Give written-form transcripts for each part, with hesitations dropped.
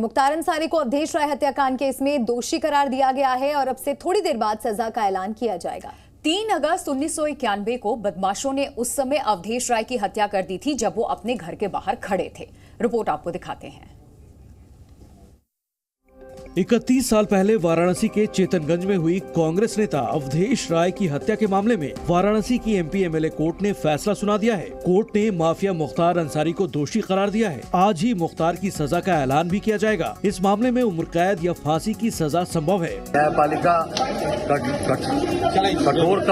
मुख्तार अंसारी को अवधेश राय हत्याकांड केस में दोषी करार दिया गया है और अब से थोड़ी देर बाद सजा का ऐलान किया जाएगा। 3 अगस्त 1991 को बदमाशों ने उस समय अवधेश राय की हत्या कर दी थी जब वो अपने घर के बाहर खड़े थे। रिपोर्ट आपको दिखाते हैं। 31 साल पहले वाराणसी के चेतनगंज में हुई कांग्रेस नेता अवधेश राय की हत्या के मामले में वाराणसी की एमपी एमएलए कोर्ट ने फैसला सुना दिया है। कोर्ट ने माफिया मुख्तार अंसारी को दोषी करार दिया है। आज ही मुख्तार की सजा का ऐलान भी किया जाएगा। इस मामले में उम्र कैद या फांसी की सजा संभव है। न्यायपालिका कठोर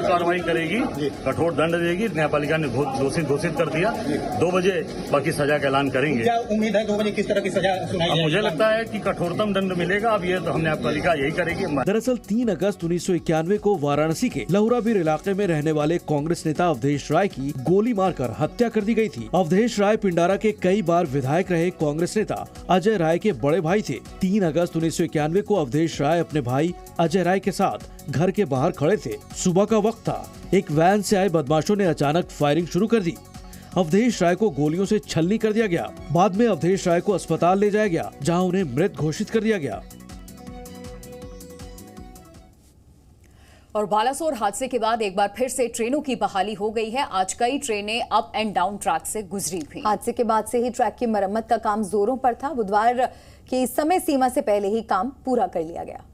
कार्रवाई करेगी, कठोर दंड देगी। न्यायपालिका ने दोषी घोषित कर दिया। 2 बजे बाकी सजा का ऐलान करेंगे। क्या उम्मीद है 2 बजे किस तरह की सजा सुनाई जाएगी? मुझे लगता है कि कठोरतम दंड मिलेगा। अब ये तो हम न्यायपालिका यही करेगी। दरअसल 3 अगस्त 1991 को वाराणसी के लहुराबीर इलाके में रहने वाले कांग्रेस नेता अवधेश राय की गोली मारकर हत्या कर दी गई थी। अवधेश राय पिंडारा के कई बार विधायक रहे कांग्रेस नेता अजय राय के बड़े भाई थे। 3 अगस्त 1991 को अवधेश राय अपने भाई अजय राय के साथ घर के बाहर खड़े थे। सुबह का वक्त था। एक वैन से आए बदमाशों ने अचानक फायरिंग शुरू कर दी। अवधेश राय को गोलियों से छलनी कर दिया गया। बाद में अवधेश राय को अस्पताल ले जाया गया, जहां उन्हें मृत घोषित कर दिया गया। और बालासोर हादसे के बाद एक बार फिर से ट्रेनों की बहाली हो गई है। आज कई ट्रेनें अप एंड डाउन ट्रैक से गुजरी थी। हादसे के बाद से ही ट्रैक की मरम्मत का काम जोरों पर था। बुधवार की समय सीमा से पहले ही काम पूरा कर लिया गया।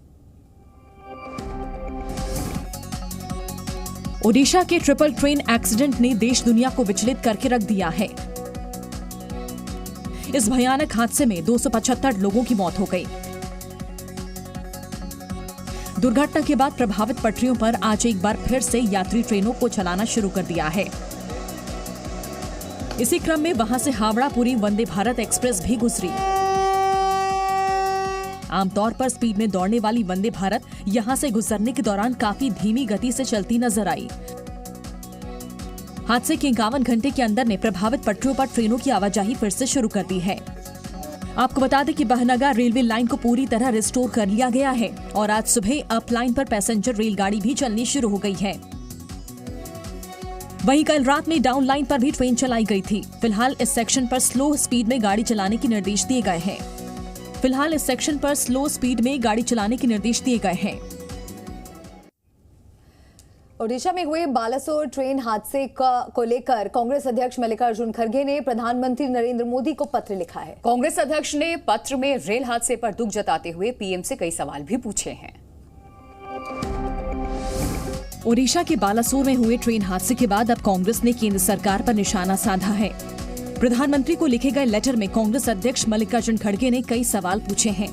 ओडिशा के ट्रिपल ट्रेन एक्सीडेंट ने देश दुनिया को विचलित करके रख दिया है। इस भयानक हादसे में 275 लोगों की मौत हो गई। दुर्घटना के बाद प्रभावित पटरियों पर आज एक बार फिर से यात्री ट्रेनों को चलाना शुरू कर दिया है। इसी क्रम में वहां से हावड़ा पुरी वंदे भारत एक्सप्रेस भी गुजरी। आमतौर पर स्पीड में दौड़ने वाली वंदे भारत यहां से गुजरने के दौरान काफी धीमी गति से चलती नजर आई। हादसे के 51 घंटे के अंदर ने प्रभावित पटरियों पर ट्रेनों की आवाजाही फिर से शुरू कर दी है। आपको बता दें कि बहनगर रेलवे लाइन को पूरी तरह रिस्टोर कर लिया गया है और आज सुबह अप लाइन पर पैसेंजर रेलगाड़ी भी चलनी शुरू हो गई है। वहीं कल रात में डाउन लाइन पर भी ट्रेन चलाई गई थी। फिलहाल इस सेक्शन पर स्लो स्पीड में गाड़ी चलाने के निर्देश दिए गए हैं। ओडिशा में हुए बालासोर ट्रेन हादसे को लेकर कांग्रेस अध्यक्ष मल्लिकार्जुन खड़गे ने प्रधानमंत्री नरेंद्र मोदी को पत्र लिखा है। कांग्रेस अध्यक्ष ने पत्र में रेल हादसे पर दुख जताते हुए पीएम से कई सवाल भी पूछे हैं। ओडिशा के बालासोर में हुए ट्रेन हादसे के बाद अब कांग्रेस ने केंद्र सरकार पर निशाना साधा है। प्रधानमंत्री को लिखे गए लेटर में कांग्रेस अध्यक्ष मल्लिकार्जुन खड़गे ने कई सवाल पूछे हैं।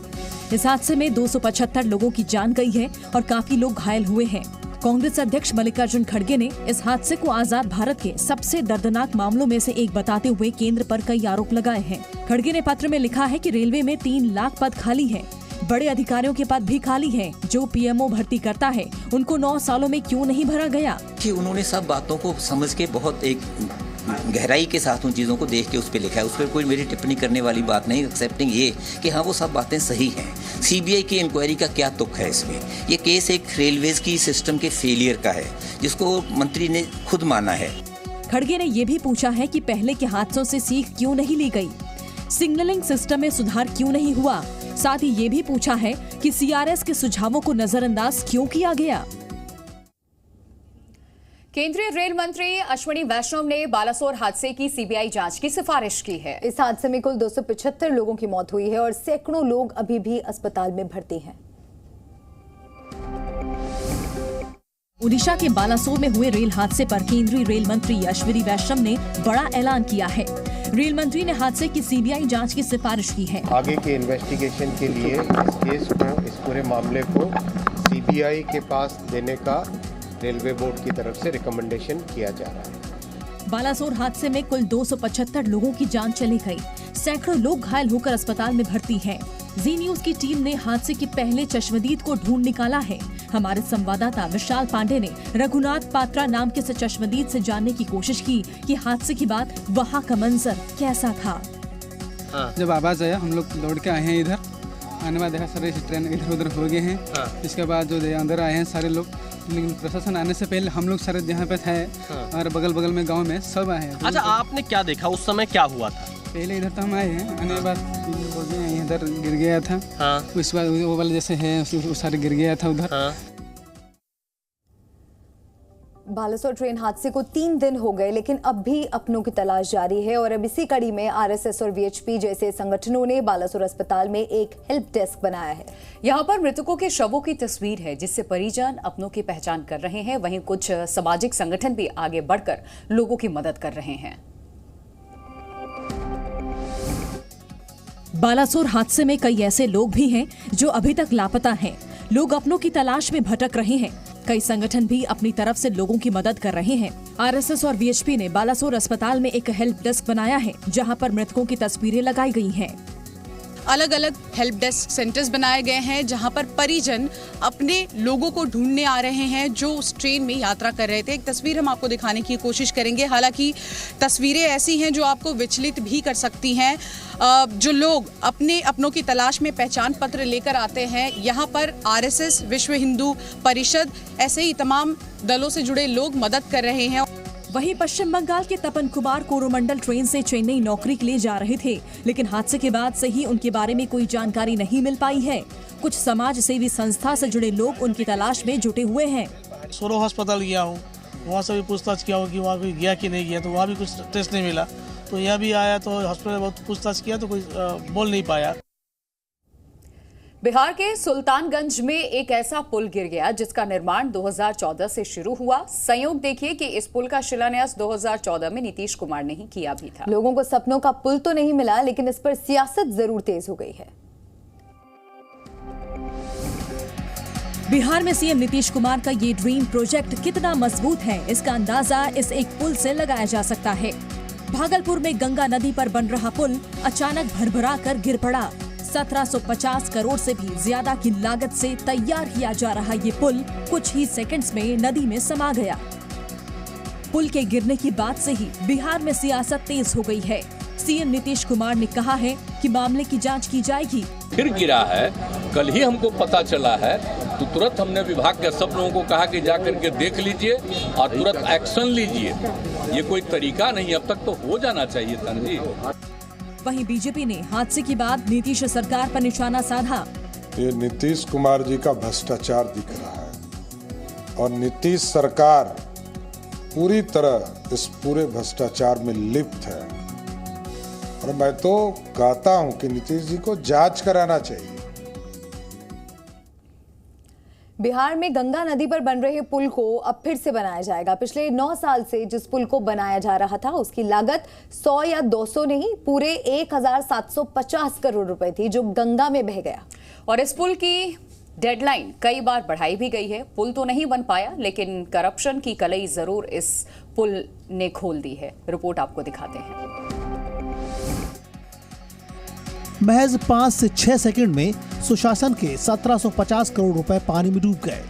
इस हादसे में 275 लोगों की जान गई है और काफी लोग घायल हुए हैं। कांग्रेस अध्यक्ष मल्लिकार्जुन खड़गे ने इस हादसे को आजाद भारत के सबसे दर्दनाक मामलों में से एक बताते हुए केंद्र पर कई आरोप लगाए हैं। खड़गे ने पत्र में लिखा है कि रेलवे में 3 लाख पद खाली हैं। बड़े अधिकारियों के पद भी खाली हैं। जो पीएमओ भर्ती करता है उनको 9 सालों में क्यों नहीं भरा गया? कि उन्होंने सब बातों को समझ के बहुत एक गहराई के साथ उन चीज़ों को देख के उस पर लिखा है। उस पर कोई मेरी टिप्पणी करने वाली बात नहीं, एक्सेप्टिंग ये कि हाँ वो सब बातें सही हैं। सीबीआई की इंक्वायरी का क्या तुक है इसमें? ये केस एक रेलवेज की सिस्टम के फेलियर का है जिसको मंत्री ने खुद माना है। खड़गे ने ये भी पूछा है कि पहले के हादसों से सीख क्यों नहीं ली गई, सिग्नलिंग सिस्टम में सुधार क्यों नहीं हुआ। साथ ही ये भी पूछा है कि सीआरएस के सुझावों को नजरअंदाज क्यों किया गया। केंद्रीय रेल मंत्री अश्विनी वैष्णव ने बालासोर हादसे की सीबीआई जांच की सिफारिश की है। इस हादसे में कुल 275 लोगों की मौत हुई है और सैकड़ों लोग अभी भी अस्पताल में भर्ती हैं। ओडिशा के बालासोर में हुए रेल हादसे पर केंद्रीय रेल मंत्री अश्विनी वैष्णव ने बड़ा ऐलान किया है। रेल मंत्री ने हादसे की सीबीआई जांच की सिफारिश की है। आगे के इन्वेस्टिगेशन के लिए इस केस को, इस पूरे मामले को सीबीआई के पास देने का रेलवे बोर्ड की तरफ से रिकमेंडेशन किया जा रहा है। बालासोर हादसे में कुल 275 लोगों की जान चली गई। सैकड़ों लोग घायल होकर अस्पताल में भर्ती हैं। जी न्यूज की टीम ने हादसे के पहले चश्मदीद को ढूंढ निकाला है। हमारे संवाददाता विशाल पांडे ने रघुनाथ पात्रा नाम के चश्मदीद से जानने की कोशिश की कि हादसे के बाद वहाँ का मंजर कैसा था। जब आवाज आया हम लोग दौड़ के आए हैं इधर। आने बाद देखा सारे ट्रेन इधर उधर हो गए हैं। इसके बाद जो अंदर आए हैं सारे लोग, लेकिन प्रशासन आने से पहले हम लोग सारे यहाँ पे थे और बगल बगल में गांव में सब आए हैं। अच्छा, आपने क्या देखा उस समय, क्या हुआ था? पहले इधर तो हम आए हैं, आने के बाद बोलते हैं इधर गिर गया था। हाँ। उसके बाद वो वाला जैसे है उस सारे गिर गया था उधर। हाँ। बालासोर ट्रेन हादसे को 3 दिन हो गए, लेकिन अब भी अपनों की तलाश जारी है और अब इसी कड़ी में आरएसएस और वीएचपी जैसे संगठनों ने बालासोर अस्पताल में एक हेल्प डेस्क बनाया है। यहाँ पर मृतकों के शवों की तस्वीर है, जिससे परिजन अपनों की पहचान कर रहे हैं। वहीं कुछ सामाजिक संगठन भी आगे बढ़कर लोगों की मदद कर रहे हैं। बालासोर हादसे में कई ऐसे लोग भी हैं जो अभी तक लापता हैं। लोग अपनों की तलाश में भटक रहे हैं। कई संगठन भी अपनी तरफ से लोगों की मदद कर रहे हैं। आरएसएस और वीएचपी ने बालासोर अस्पताल में एक हेल्प डेस्क बनाया है, जहां पर मृतकों की तस्वीरें लगाई गई हैं। अलग अलग हेल्प डेस्क सेंटर्स बनाए गए हैं, जहां पर परिजन अपने लोगों को ढूंढने आ रहे हैं जो उस ट्रेन में यात्रा कर रहे थे। एक तस्वीर हम आपको दिखाने की कोशिश करेंगे। हालांकि तस्वीरें ऐसी हैं जो आपको विचलित भी कर सकती हैं। जो लोग अपनों की तलाश में पहचान पत्र लेकर आते हैं, यहाँ पर आरएसएस, विश्व हिंदू परिषद, ऐसे ही तमाम दलों से जुड़े लोग मदद कर रहे हैं। वहीं पश्चिम बंगाल के तपन कुमार कोरोमंडल ट्रेन से चेन्नई नौकरी के लिए जा रहे थे, लेकिन हादसे के बाद से ही उनके बारे में कोई जानकारी नहीं मिल पाई है। कुछ समाज सेवी संस्था से जुड़े लोग उनकी तलाश में जुटे हुए हैं। सोरो अस्पताल गया हूँ, वहाँ से भी पूछताछ किया हूँ कि वहाँ कोई गया कि नहीं गया, तो वहाँ भी कुछ टेस्ट नहीं मिला। तो यहाँ भी आया तो हॉस्पिटल बहुत पूछताछ किया तो कोई बोल नहीं पाया। बिहार के सुल्तानगंज में एक ऐसा पुल गिर गया जिसका निर्माण 2014 से शुरू हुआ। संयोग देखिए कि इस पुल का शिलान्यास 2014 में नीतीश कुमार ने ही किया भी था। लोगों को सपनों का पुल तो नहीं मिला, लेकिन इस पर सियासत जरूर तेज हो गई है। बिहार में सीएम नीतीश कुमार का ये ड्रीम प्रोजेक्ट कितना मजबूत है, इसका अंदाजा इस एक पुल से लगाया जा सकता है। भागलपुर में गंगा नदी पर बन रहा पुल अचानक भरभरा कर गिर पड़ा। 1750 करोड़ से भी ज्यादा की लागत से तैयार किया जा रहा ये पुल कुछ ही सेकंड्स में नदी में समा गया। पुल के गिरने की बात से ही बिहार में सियासत तेज हो गई है। सीएम नीतीश कुमार ने कहा है कि मामले की जांच की जाएगी। फिर गिरा है, कल ही हमको पता चला है, तो तुरंत हमने विभाग के सब लोगों को कहा कि जाकर के देख लीजिए और तुरंत एक्शन लीजिए। ये कोई तरीका नहीं, अब तक तो हो जाना चाहिए था जी। वहीं बीजेपी ने हादसे के बाद नीतीश सरकार पर निशाना साधा। ये नीतीश कुमार जी का भ्रष्टाचार दिख रहा है और नीतीश सरकार पूरी तरह इस पूरे भ्रष्टाचार में लिप्त है। और मैं तो कहता हूं कि नीतीश जी को जांच कराना चाहिए। बिहार में गंगा नदी पर बन रहे पुल को अब फिर से बनाया जाएगा। पिछले 9 साल से जिस पुल को बनाया जा रहा था उसकी लागत 100 या 200 नहीं, पूरे 1750 करोड़ रुपए थी, जो गंगा में बह गया। और इस पुल की डेडलाइन कई बार बढ़ाई भी गई है। पुल तो नहीं बन पाया, लेकिन करप्शन की कलई जरूर इस पुल ने खोल दी है। रिपोर्ट आपको दिखाते हैं। महज 5 से 6 सेकंड में सुशासन के 1750 करोड़ रुपए पानी में डूब गए।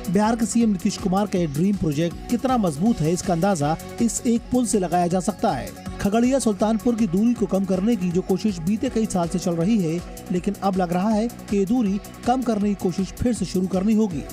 बिहार के सीएम नीतीश कुमार का ड्रीम प्रोजेक्ट कितना मजबूत है, इसका अंदाजा इस एक पुल से लगाया जा सकता है। खगड़िया सुल्तानपुर की दूरी को कम करने की जो कोशिश बीते कई साल से चल रही है, लेकिन अब लग रहा है कि ये दूरी कम करने की कोशिश फिर से शुरू करनी होगी।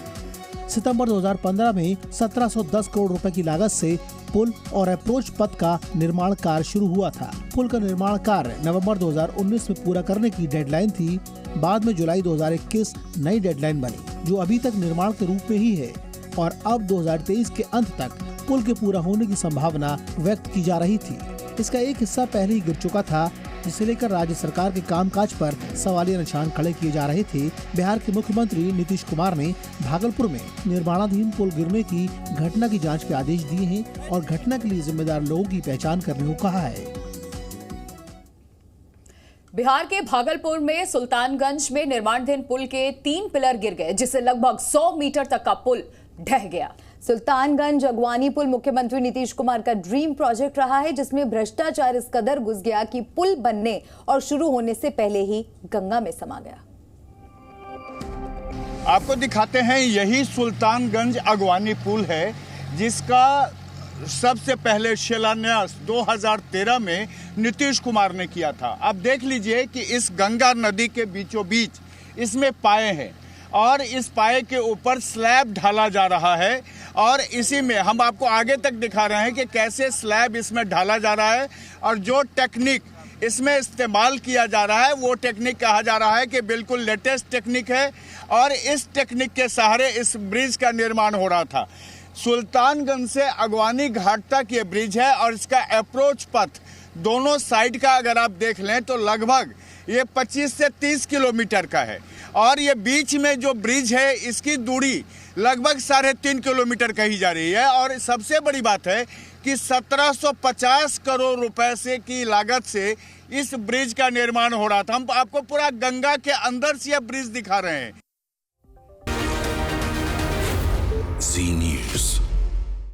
सितंबर 2015 में 1710 करोड़ रुपए की लागत से पुल और अप्रोच पथ का निर्माण कार्य शुरू हुआ था। पुल का निर्माण कार्य नवंबर 2019 में पूरा करने की डेडलाइन थी। बाद में जुलाई 2021 नई डेडलाइन बनी, जो अभी तक निर्माण के रूप में ही है और अब 2023 के अंत तक पुल के पूरा होने की संभावना व्यक्त की जा रही थी। इसका एक हिस्सा पहले ही गिर चुका था, जिसे लेकर राज्य सरकार के कामकाज पर सवालिया निशान खड़े किए जा रहे थे। बिहार के मुख्यमंत्री नीतीश कुमार ने भागलपुर में निर्माणाधीन पुल गिरने की घटना की जांच के आदेश दिए हैं और घटना के लिए जिम्मेदार लोगों की पहचान करने को कहा है। बिहार के भागलपुर में सुल्तानगंज में निर्माणाधीन पुल के 3 पिलर गिर गए, जिससे लगभग 100 मीटर तक का पुल ढह गया। सुल्तानगंज अगवानी पुल मुख्यमंत्री नीतीश कुमार का ड्रीम प्रोजेक्ट रहा है, जिसमें भ्रष्टाचार इस कदर घुस गया कि पुल बनने और शुरू होने से पहले ही गंगा में समा गया। आपको दिखाते हैं, यही सुल्तानगंज अगवानी पुल है, जिसका सबसे पहले शिलान्यास 2013 में नीतीश कुमार ने किया था। अब देख लीजिए कि इस गंगा नदी के बीचों बीच इसमें पाए हैं और इस पाए के ऊपर स्लैब ढाला जा रहा है और इसी में हम आपको आगे तक दिखा रहे हैं कि कैसे स्लैब इसमें ढाला जा रहा है और जो टेक्निक इसमें इस्तेमाल किया जा रहा है वो टेक्निक कहा जा रहा है कि बिल्कुल लेटेस्ट टेक्निक है और इस टेक्निक के सहारे इस ब्रिज का निर्माण हो रहा था। सुल्तानगंज से अगवानी घाट तक ये ब्रिज है और इसका अप्रोच पथ दोनों साइड का अगर आप देख लें तो लगभग ये 25 से 30 किलोमीटर का है और ये बीच में जो ब्रिज है इसकी दूरी लगभग 3.5 किलोमीटर कही जा रही है। और सबसे बड़ी बात है कि 1750 करोड़ रुपए से की लागत से इस ब्रिज का निर्माण हो रहा था। हम आपको पूरा गंगा के अंदर से यह ब्रिज दिखा रहे हैं।